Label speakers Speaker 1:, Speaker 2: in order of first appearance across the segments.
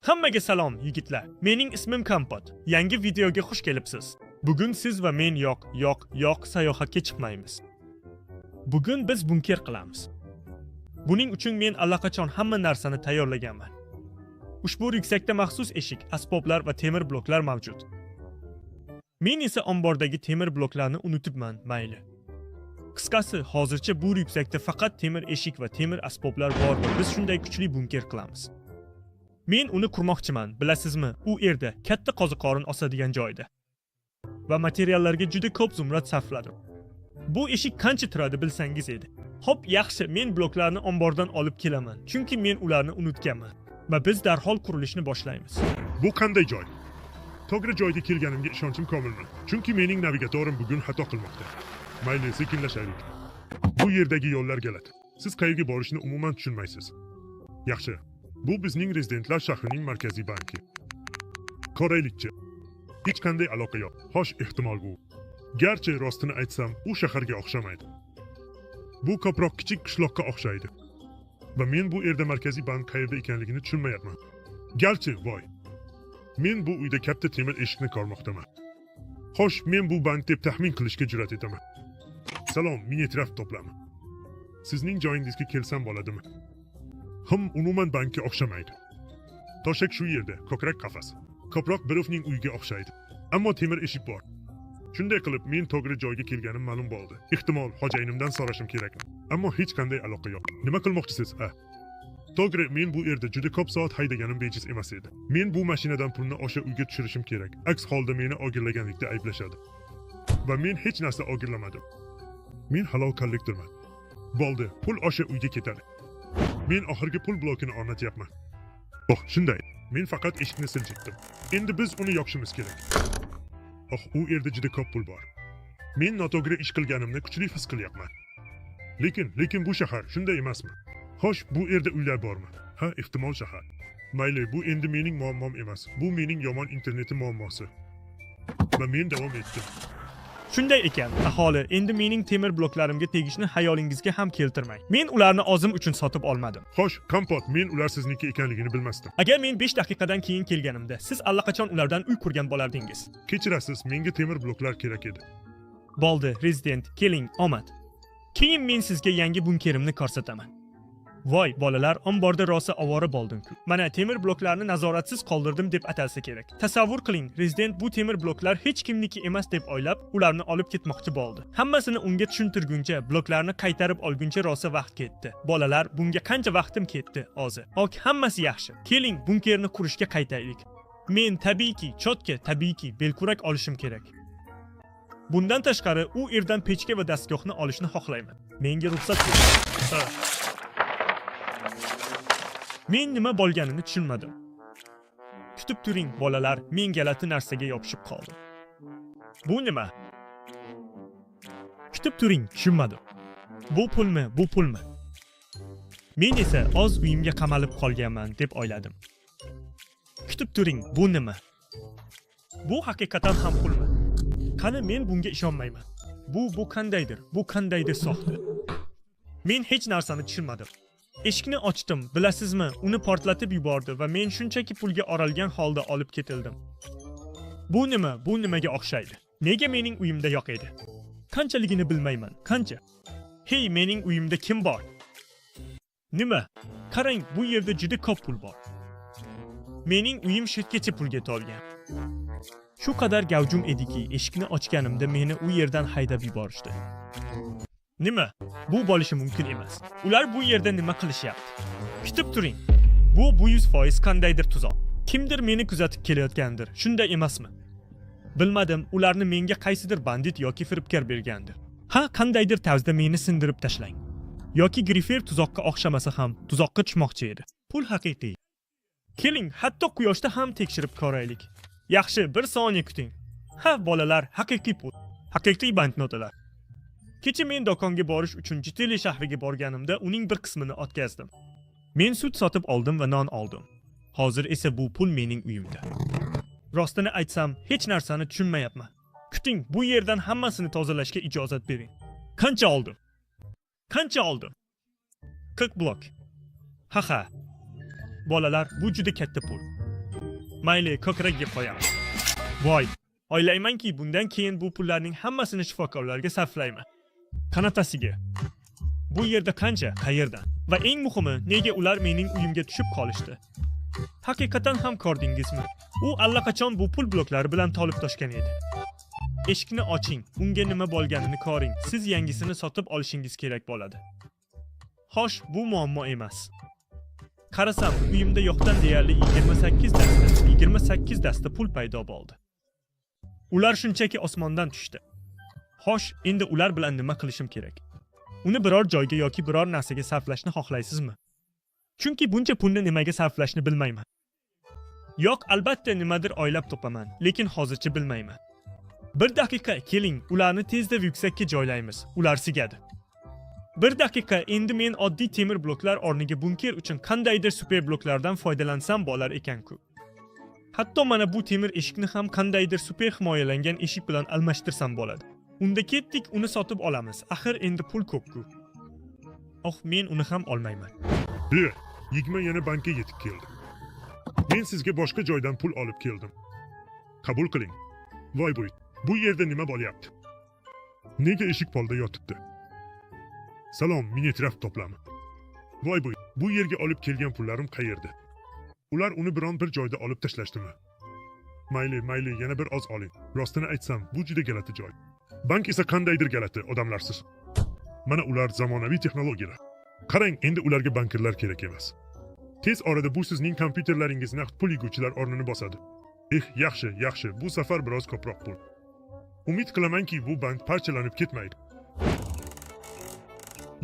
Speaker 1: Hammaga salom yigitlar. Mening ismim Kompot. Yangi videoga xush kelibsiz. Bugun siz va men yo'q sayohatga chiqmaymiz. Bugun biz bunker qilamiz. Buning uchun men allaqachon hamma narsani tayyorlaganman. Ushbu ryuksakda maxsus eshik, asboblar va temir bloklar mavjud. Men esa ombordagi temir bloklarni unutibman, mayli. Qisqasi, hozircha bu ryuksakda faqat temir eshik va temir asboblar bor va biz shunday kuchli bunker qilamiz. Men uni qurmoqchiman, bilasizmi? U yerda katta qoziqorin osadigan joyda. Va materiallarga juda ko'p zumrad sarfladim. Bu eshik qancha turadi bilsangiz edi. Xo'p, yaxshi, men bloklarni ombordan olib kelaman, chunki men ularni unutganman. Va biz darhol qurilishni boshlaymiz.
Speaker 2: Bu qanday joy? To'g'ri joyga kelganimga ishonchim komilman. Chunki mening navigatorim bugun xato qilmoqda. Mayli, sekinlashaylik. Bu yerdagi yo'llar galat. Siz qayerga borishni umuman tushunmaysiz. Yaxshi. Bu bizning rezidentlar shahrining markaziy banki. Qoraylikchi. Hech qanday aloqa yo'q. Xo'sh, ehtimol bu. Garchi rostini aytsam, u shaharga o'xshamaydi. Bu ko'proq kichik qishloqqa o'xshaydi. Va men bu yerda markaziy bank qayerda ekanligini tushunmayapman. Garchi, voy. Men bu uyda katta temir eshikni ko'rmoqdaman. Xo'sh, men bu bank deb taxmin qilishga jur'at etaman. Salom, men e'tirof to'plami. Sizning joyingizga kelsam bo'ladimi? Umuman bankka o'xshamaydi. Toshak shu yerda, ko'krak qafas. Ko'proq birovning uyiga o'xshaydi. Ammo temir eshik bor. Shunday qilib, men to'g'ri joyga kelganim ma'lum bo'ldi. Ehtimol xo'jayinimdan so'rashim kerak. Ammo hech qanday aloqa yo'q. Nima qilmoqchisiz, a? To'g'ri, men bu yerda juda ko'p soat haydaganim bejiz emas edi. Men bu mashinadan pulni o'sha uyga tushirishim kerak. Aks holda meni o'g'irlaganlikda ayblashadi. Va men hech narsa o'g'irlamadim. Men halol kollektorman. Bo'ldi, pul o'sha uyga ketadi. Men oxirgi pul blokini o'rnatyapman. Oh, shunday. Men faqat eshikni siljitdim. Endi biz uni yopishimiz kerak. Oh, u yerda juda ko'p pul bor. Men noto'g'ri ish qilganimni kuchli his qilyapman. Lekin bu shahar shunday emasmi? Xo'sh, bu yerda uylar bormi? Ha, ehtimol shahar. Mayli, bu endi mening muammom emas. Bu mening yomon interneti muammosi. Va men davom etdim.
Speaker 1: Shunday ekan, aholi, endi mening temir bloklarimga tegishni xayolingizga ham keltirmang. Men ularni o'zim uchun sotib olmadim.
Speaker 2: Xo'sh, Kompot, men ular sizniki ekanligini bilmasdim.
Speaker 1: Agar men 5 daqiqadan keyin kelganimda, siz allaqachon ulardan uy qurgan bo'lardingiz.
Speaker 2: Kechirasiz, menga temir bloklar kerak edi.
Speaker 1: Bo'ldi, rezident, keling, omad. Keyin men sizga yangi bunkerimni ko'rsataman. Voy, bolalar, omborda rosa ovora bo'ldim-ku. Mana temir bloklarni nazoratsiz qoldirdim deb atalsa kerak. Tasavvur qiling, rezident bu temir bloklar hech kimniki emas deb o'ylab, ularni olib ketmoqchi bo'ldi. Hammasini unga tushuntirguncha, bloklarni qaytarib olguncha rosa vaqt ketdi. Bolalar, bunga qancha vaqtim ketdi, o'zi. Ok, hammasi yaxshi. Keling, bunkerni qurishga qaytaylik. Men tabiiyki, belkurak olishim kerak. Bundan tashqari, u yerdan pechka va dastgohni olishni xohlayman. Menga ruxsat bering. Men nima bo'lganini tushunmadim. Kutib turing, bolalar, men galati narsaga yopishib qoldim. Bu nima? Kutib turing, tushunmadim. Bu pulmi? Men esa oz uyimga qamalib qolganman deb o'yladim. Kutib turing, bu nima? Bu haqiqatan ham pulmi? Qani men bunga ishonmayman. Bu qandaydir soxta. Men hech narsani tushunmadim. Eshikni ochdim, bilasizmi, uni portlatib yubordi va men shunchaki pulga oralgan holda olib ketildim. Bu nimaga o'xshaydi? Nega mening uyimda yo'q edi? Qanchaligini bilmayman, qancha? Hey, mening uyimda kim bor? Nima? Qarang, bu yerda juda ko'p pul bor. Mening uyim shirtgacha pulga to'lgan. Shu qadar gavjum ediki, eshikni ochganimda meni u yerdan haydab yuborishdi. Nima? Bu bo'lishi mumkin emas. Ular bu yerda nima qilishyapti? Kutib turing. Bu 100% qandaydir tuzoq. Kimdir meni kuzatib kelayotgandir. Shunday emasmi? Bilmadim, ularni menga qaysidir bandit yoki firibgar bergandir. Ha, qandaydir tarzda meni sindirib tashlang. Yoki Grifer tuzoqqa o'xshamasa ham tuzoqqa tushmoqchi edi. Pul haqiqiy. Keling, hatto quyoshda ham tekshirib ko'raylik. Yaxshi, bir soniya kuting. Ha, bolalar, haqiqiy pul. Haqiqiy banknotalar. Kecha men do'konga borish uchun Jiteli shahriga borganimda uning bir qismini o'tkazdim. Men sut sotib oldim va non oldim. Hozir esa bu pul mening uyimda. Rostini aytsam, hech narsani tushunmayapman. Kuting, bu yerdan hammasini tozalashga ijozat bering. Qancha oldim? 40 blok. Ha. Bolalar, bu juda katta pul. Mayli, ko'krak yeb qo'yaman. Voy, o'ylaymanki bundan keyin bu pullarning hammasini shifokorlarga sarflayman. Qanotasiga. Bu yerda qancha, qayerdan? Va eng muhimi, nega ular mening uyimga tushib qolishdi? Haqiqatan ham ko'rdingizmi? U allaqachon bu pul bloklari bilan to'lib toshgan edi. Eshikni oching, unga nima bo'lganini ko'ring. Siz yangisini sotib olishingiz kerak bo'ladi. Xo'sh, bu muammo emas. Qarasam, uyimda yo'qdan deyarli 28 dasta pul paydo bo'ldi. Ular shunchaki osmondan tushdi. Xo'sh, endi ular bilan nima qilishim kerak? Uni biror joyga yoki biror narsaga sarflashni xohlaysizmi? Chunki buncha pulni nimaga sarflashni bilmayman. Yo'q, albatta nimadir o'ylab topaman, lekin hozircha bilmayman. Bir daqiqa, keling, ularni tezda yuksakka joylaymiz. Ular sigadi. Bir daqiqa, endi men oddiy temir bloklar o'rniga bunker uchun qandaydir super bloklardan foydalansam bo'lar ekan-ku. Hatto mana bu temir eshikni ham qandaydir super himoyalangan eshik bilan almashtirsam bo'ladi. Unda ketdik, uni sotib olamiz. Axir endi pul ko'p-ku. Men uni ham olmayman.
Speaker 2: Yigma yana bankka yetib keldi. Men sizga boshqa joydan pul olib keldim. Qabul qiling. Voy bo'y, bu yerda nima bo'lyapti? Nega eshik polda yotibdi? Salom, meni etrof to'plami. Voy bo'y, bu yerga olib kelgan pullarim qayerda? Ular uni biron bir joyda olib tashlashdimi? Mayli, yana bir oz oling. Rostini aytsam, bu juda galati joy. Bank esa qandaydir galati, odamlarsiz. Mana ular zamonaviy texnologiyalar. Qarang, endi ularga bankirlar kerak emas. Tez orada bu sizning kompyuterlaringiz naqd pul yig'uvchilar o'rnini bosadi. Yaxshi, bu safar biroz ko'proq pul. Umid qilamanki, bu bank parchalanib ketmaydi.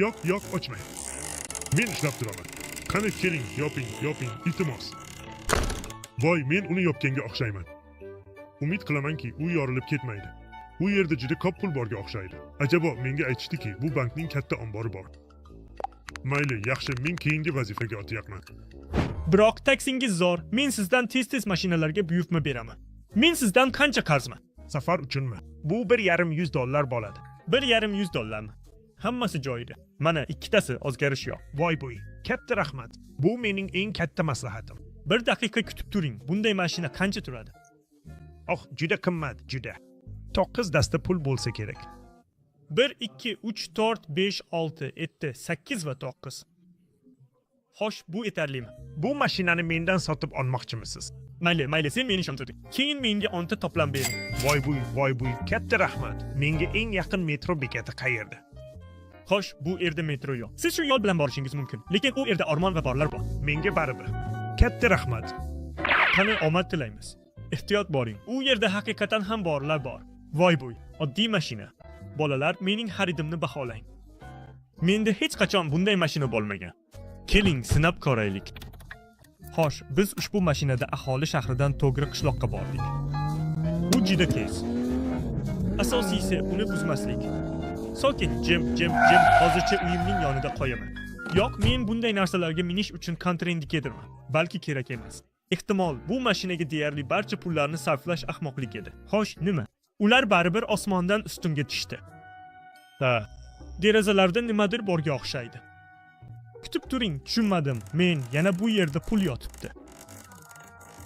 Speaker 2: Yo'q, ochmang. Men ishlab turaman. Qani keling, yoping, iltimos. Voy, men uni yopganga o'xshayman. Umid qilamanki, u yorilib ketmaydi. U yerda juda ko'p pul borga o'xshaydi. Ajabo, menga aytishdiki, bu bankning katta ombori bor. Mayli, yaxshi, men keyingi vazifaga o'tyapman.
Speaker 1: Biroq taksingiz zo'r. Men sizdan tez mashinalarga buyurtma beraman. Men sizdan qancha qarzman?
Speaker 3: Safar uchunmi? Bu $150 bo'ladi.
Speaker 1: $150 Hammasi joyida. Mana ikkitasi o'zgarish yo'q.
Speaker 3: Voy bo'y, katta rahmat. Bu mening eng katta maslahatim.
Speaker 1: Bir daqiqa kutib turing. Bunday mashina qancha turadi?
Speaker 3: Juda qimmat, juda. 9 dasta pul bo'lsa kerak.
Speaker 1: 1, 2, 3, 4, 5, 6, 7, 8 va 9. Xo'sh, bu yetarlimi?
Speaker 3: Bu mashinani mendan sotib olmoqchimisiz?
Speaker 1: Mayli, sen meni ishontiring. Keyin menga 10 ta toplam bering.
Speaker 3: Voy bo'y, katta rahmat. Menga eng yaqin metro bekati qayerda?
Speaker 1: Xo'sh, bu yerda metro yo'q. Siz shu yo'l bilan borishingiz mumkin, lekin u yerda o'rmon va borlar bor.
Speaker 3: Menga baribir. Katta rahmat.
Speaker 1: Qani omad tilaymiz. Ehtiyot bo'ling. U yerda haqiqatan ham borlar bor. Voy bo'y, oddiy mashina. Bolalar, mening xaridimni baholang. Menda hech qachon bunday mashina bo'lmagan. Keling, sinab ko'raylik. Xo'sh, biz ushbu mashinada aholi shahridan To'g'ri qishloqqa bordik. Bu juda tez. Asosiysi uni buzmaslik. Sokin, jim, hozircha uyimning yonida qo'yaman. Yo'q, men bunday narsalarga minish uchun kontrindikatorman. Balki kerak emas. Ehtimol, bu mashinaga deyarli barcha pullarni sarflash ahmoqlik edi. Xo'sh, nima? Ular baribir osmondan ustunga tushdi. Derazalarda nimadir borga o'xshaydi. Kutib turing, tushunmadim. Men yana bu yerda pul yotibdi.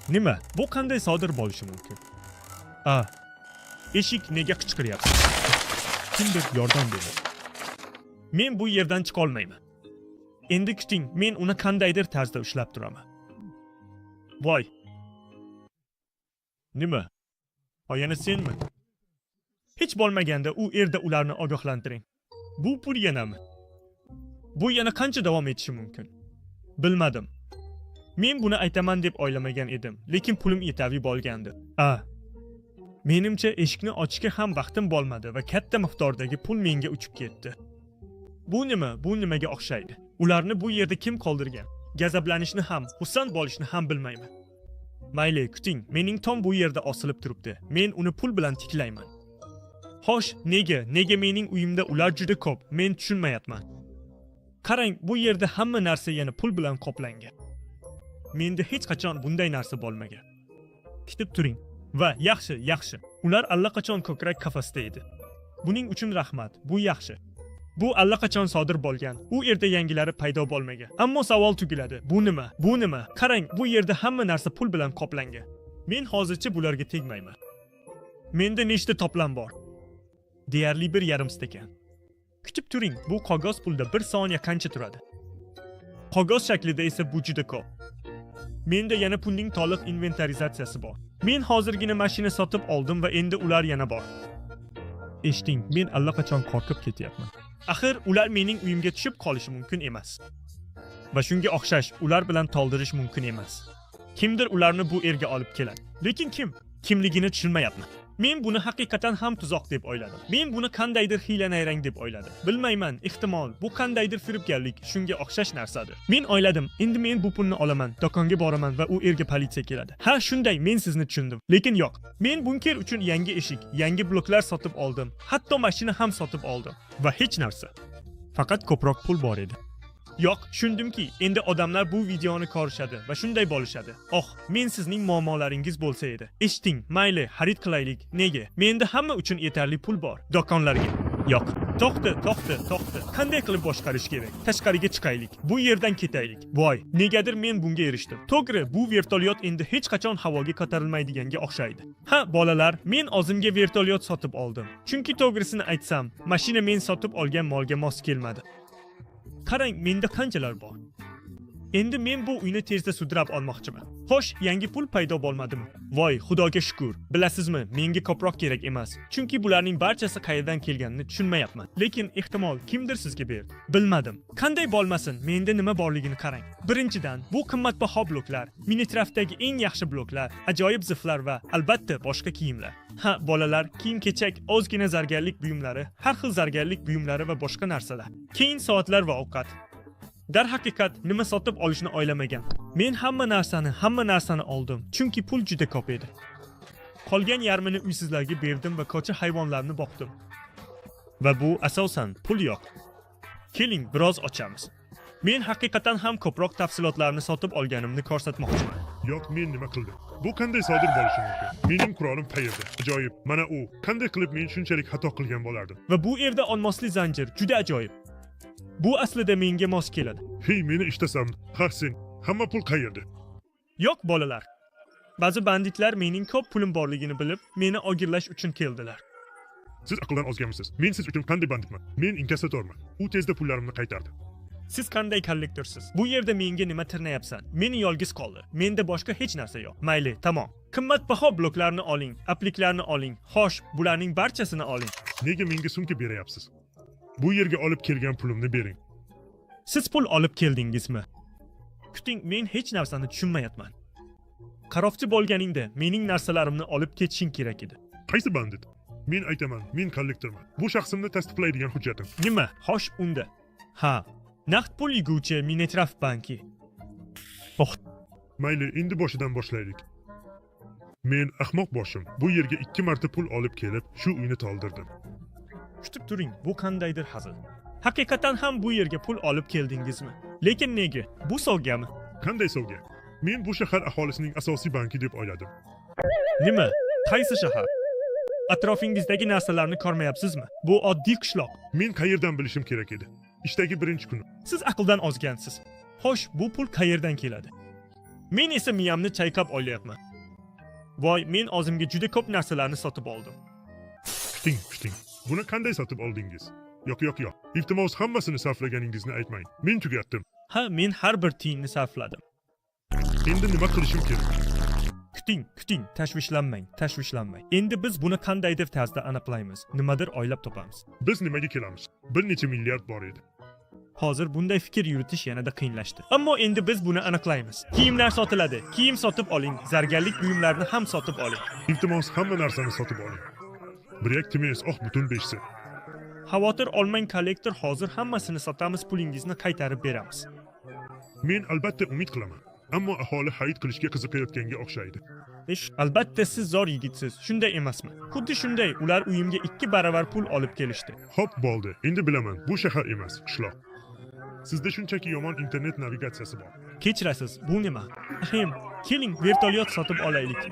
Speaker 1: Nima? Bu qanday sodir bo'lishi mumkin? Eshik nega qichqiryapti? Kimdir yordam bering. Men bu yerdan chiqa olmayman. Endi kuting, men uni qandaydir tarzda ushlab turaman. Voy. Nima? Yana senmi? Hech bo'lmaganda u yerda ularni ogohlantiring. Bu pul yanami? Bu yana qancha davom etishi mumkin? Bilmadim. Men buni aytaman deb o'ylamagan edim, lekin pulim yetarli bo'lgandi. Menimcha eshikni ochishga ham vaqtim bo'lmadi va katta miqdordagi pul menga uchib ketdi. Bu nima? Bu nimaga o'xshaydi? Ularni bu yerda kim qoldirgan? Gazablanishni ham, xursand bo'lishni ham bilmayman. Mayli, kuting, mening tom bu yerda osilib turibdi. Men uni pul bilan tiklayman. Xo'sh, nega mening uyimda ular juda ko'p? Men tushunmayapman. Qarang, bu yerda hamma narsa yana pul bilan qoplangan. Menda hech qachon bunday narsa bo'lmagan. Kutib turing. Va yaxshi. Ular allaqachon ko'krak qafasda edi. Buning uchun rahmat. Bu yaxshi. Bu allaqachon sodir bo'lgan. U yerda yangilari paydo bo'lmagan. Ammo savol tugiladi. Bu nima? Bu nima? Qarang, bu yerda hamma narsa pul bilan qoplangan. Men hozircha bularga tegmayman. Menda nechta toplam bor? Deyarli 1,5 stakan. Kutib turing, bu qog'oz pulda 1 soniya qancha turadi? Qog'oz shaklida esa bu juda ko'p. Menda yana pulning to'liq inventarizatsiyasi bor. Men hozirgina mashina sotib oldim va endi ular yana bor. Eshiting, men allaqachon qo'rqib ketyapman. Axir ular mening uyimga tushib qolishi mumkin emas. Va shunga o'xshash, ular bilan to'ldirish mumkin emas. Kimdir ularni bu yerga olib keladi. Lekin kim? Kimligini tushunmayapman. Men buni haqiqatan ham tuzoq deb o'yladim. Men buni qandaydir hiyla-nayrang deb o'yladim. Bilmayman, ehtimol bu qandaydir firibgarlik, shunga o'xshash narsadir. Men o'yladim, endi men bu pulni olaman, do'konga boraman va u yerga politsiya keladi. Ha, shunday, men sizni tushundim. Lekin yo'q. Men bunker uchun yangi eshik, yangi bloklar sotib oldim. Hatto mashina ham sotib oldim va hech narsa. Faqat ko'proq pul bor edi. Yo'q, tushundimki, endi odamlar bu videoni ko'rishadi va shunday bo'lishadi. Oh, men sizning muammolaringiz bo'lsa edi. Eshiting, mayli, xarid qilaylik. Nega? Menda hamma uchun yetarli pul bor. Do'konlarga. Yo'q. To'xta. Qanday qilib boshqarish kerak? Tashqariga chiqaylik. Bu yerdan ketaylik. Voy, negadir men bunga erishdim. To'g'ri, bu vertolyot endi hech qachon havoga ko'tarilmaydiganga o'xshaydi. Ha, bolalar, men o'zimga vertolyot sotib oldim. Chunki to'g'risini aytsam, mashina men sotib olgan molga mos kelmadi. Qarang, menda qanchalar bor. Endi men bu uyni tezda sudrab olmoqchiman. Xo'sh, yangi pul paydo bo'lmadimi? Voy, Xudoga shukr. Bilasizmi, menga ko'proq kerak emas. Chunki bularning barchasi qayerdan kelganini tushunmayapman. Lekin ehtimol kimdir sizga berdi. Bilmadim. Qanday bo'lmasin, menda nima borligini qarang. Birinchidan, bu qimmatbaho bloklar, Minecraftdagi eng yaxshi bloklar, ajoyib ziflar va albatta boshqa kiyimlar. Ha, bolalar, kiyim-kechak, ozgina zargarlik buyumlari, har xil zargarlik buyumlari va boshqa narsalar. Keyin soatlar va ovqat. Dar haqiqat nima sotib olishni o'ylamagan. Men hamma narsani oldim, chunki pul juda ko'p edi. Qolgan yarmini uysizlarga berdim va ko'cha hayvonlarni boqdim. Va bu asosan pul yo'q. Keling, biroz ochamiz. Men haqiqatan ham ko'proq tafsilotlarni sotib olganimni ko'rsatmoqchiman.
Speaker 2: Yo'q, men nima qildim? Bu qanday sodir bo'lishi mumkin? Mening qurolim qayerda? Ajoyib. Mana u. Qanday qilib men shunchalik xato qilgan bo'lardim?
Speaker 1: Va bu yerda olmosli zanjir juda ajoyib. Bu aslida menga mos keladi.
Speaker 2: Hey, meni ishtasam. Ha, sen. Hamma pul qayerda?
Speaker 1: Yo'q, bolalar. Ba'zi banditlar mening ko'p pulim borligini bilib, meni o'g'irlash uchun keldilar.
Speaker 2: Siz aqldan ozganmisiz? Men siz uchun qanday banditman? Men inkassatorman. U tezda pullarimni qaytardi.
Speaker 1: Siz qanday kollektorsiz? Bu yerda menga nima tirnayapsan? Meni yolg'iz qoldi. Menda boshqa hech narsa yo'q. Mayli, tamom. Qimmatbaho bloklarni oling, apliklarni oling. Xo'sh, bularning barchasini oling.
Speaker 2: Nega menga sumka beryapsiz? Bu yerga olib kelgan pulimni bering.
Speaker 1: Siz pul olib keldingizmi? Kuting, men hech narsani tushunmayapman. Qaroqchi bo'lganingda mening narsalarimni olib ketishing kerak edi.
Speaker 2: Qaysi bandit? Men aytaman, men kollektorman. Bu shaxsimni tasdiqlaydigan hujjatim.
Speaker 1: Nima? Xo'sh, unda. Ha, naqd pul yig'uvchi Minecraft banki. Oh,
Speaker 2: Mayli, endi boshidan boshlaylik. Men ahmoq boshim. Bu yerga 2 marta pul olib kelib, shu uyni to'ldirdim.
Speaker 1: kutib turing, bu qandaydir hazil. Haqiqatan ham bu yerga pul olib keldingizmi? Lekin nega? Bu sovg'ami?
Speaker 2: Qanday sovg'a? Men bu shahar aholisining asosiy banki deb o'yladim.
Speaker 1: Nima? Qaysi shahar? Atrofingizdagi narsalarni ko'rmayapsizmi? Bu oddiy qishloq.
Speaker 2: Men qayerdan bilishim kerak edi? Ishdagi birinchi kuni.
Speaker 1: Siz aqldan ozgansiz. Xo'sh, bu pul qayerdan keladi? Men esa miyamni chayqab o'ylayapman. Voy, men o'zimga juda ko'p narsalarni sotib oldim.
Speaker 2: Kuting. Buni qanday sotib oldingiz? Yo'q. Iltimos hammasini sarflaganingizni aytmang. Men tugatdim.
Speaker 1: Ha, men har bir tiyinni sarfladim.
Speaker 2: Endi nima qilishim kerak?
Speaker 1: Kuting, tashvishlanmang. Endi biz buni qandaydir tarzda aniqlaymiz. Nimadir o'ylab topamiz.
Speaker 2: Biz nimaga kelamiz? Bir necha milliard bor edi.
Speaker 1: Hozir bunday fikr yuritish yanada qiyinlashdi. Ammo endi biz buni aniqlaymiz. Kiyimlar sotiladi. Kiyim sotib oling, zargarlik buyumlarini ham sotib oling.
Speaker 2: Iltimos hamma narsani sotib oling. Birak times, butun 5
Speaker 1: Xavotir olmang, kollektor, hozir hammasini sotamiz, pulingizni qaytarib beramiz.
Speaker 2: Men albatta umid qilaman. Ammo aholi xarid qilishga qiziqayotganga o'xshaydi.
Speaker 1: Albatta siz zo'r yigitsiz, shunday emasmi? Xuddi shunday, ular uyimga 2 baravar pul olib kelishdi.
Speaker 2: Hop bo'ldi. Endi bilaman, bu shahar emas, qishloq. Sizda shunchaki yomon internet navigatsiyasi bor.
Speaker 1: Kechirasiz, bu nima? Keling, vertolyot sotib olaylik.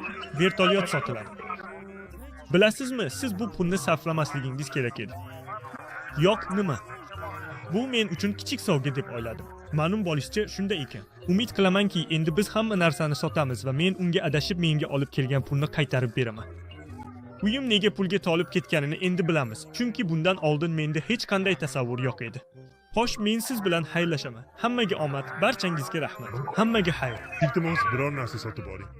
Speaker 1: Vertolyot sotiladi. Bilasizmi, siz bu pulni sarflamasligingiz kerak edi. Yo'q, nima? Bu men uchun kichik sovg'a deb o'yladim. Ma'lum bo'lishicha shunday ekan. Umid qilamanki, endi biz hamma narsani sotamiz va men unga adashib menga olib kelgan pulni qaytarib beraman. Uyim nega pulga tolib ketganini endi bilamiz, chunki bundan oldin menda hech qanday tasavvur yo'q edi. Xo'sh, men siz bilan xayrlashaman. Hammaga omad, barchangizga rahmat. Hammaga xayr.
Speaker 2: Iltimos biror narsa sotib oling.